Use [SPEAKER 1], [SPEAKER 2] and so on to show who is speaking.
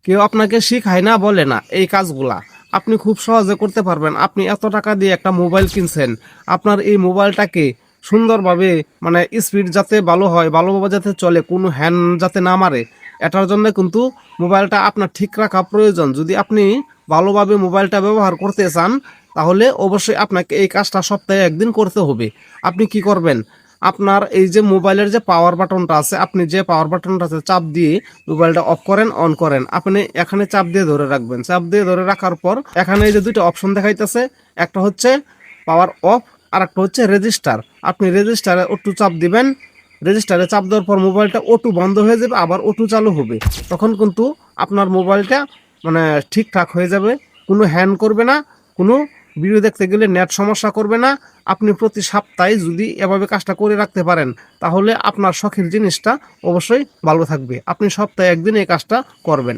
[SPEAKER 1] কেউ আপনাকে শিখায় না, বলে না এই কাজগুলা আপনি খুব সহজে করতে পারবেন। আপনি এত টাকা দিয়ে একটা মোবাইল কিনছেন, আপনার এই মোবাইলটাকে সুন্দরভাবে মানে স্পিড যাতে ভালো হয়, ভালোভাবে যাতে চলে, কোনো হ্যান্ড যাতে না মারে, এটার জন্য কিন্তু মোবাইলটা আপনার ঠিক রাখা প্রয়োজন। যদি আপনি ভালোভাবে মোবাইলটা ব্যবহার করতে চান, তাহলে অবশ্যই আপনাকে এই কাজটা সপ্তাহে একদিন করতে হবে। আপনি কি করবেন, আপনার এই যে মোবাইলের যে পাওয়ার বাটনটা আছে, আপনি যে পাওয়ার বাটনটা আছে চাপ দিয়ে মোবাইলটা অফ করেন, অন করেন, আপনি এখানে চাপ দিয়ে ধরে রাখবেন। চাপ দিয়ে ধরে রাখার পর এখানে এই যে দুটো অপশন দেখাইতেছে, একটা হচ্ছে পাওয়ার অফ আর একটা হচ্ছে রেজিস্টার। আপনি রেজিস্টারে একটু চাপ দিবেন। রেজিস্টারে চাপ দেওয়ার পর মোবাইলটা অটো বন্ধ হয়ে যাবে, আবার অটো চালু হবে। তখন কিন্তু আপনার মোবাইলটা মানে ঠিকঠাক হয়ে যাবে, কোনো হ্যাং করবে না, কোনো ভিডিও দেখতে গেলে নেট সমস্যা করবে না। আপনি প্রতি সপ্তাহে যদি এভাবে কাজটা করে রাখতে পারেন, তাহলে আপনার শখের জিনিসটা অবশ্যই ভালো থাকবে। আপনি সপ্তাহে একদিন এই কাজটা করবেন।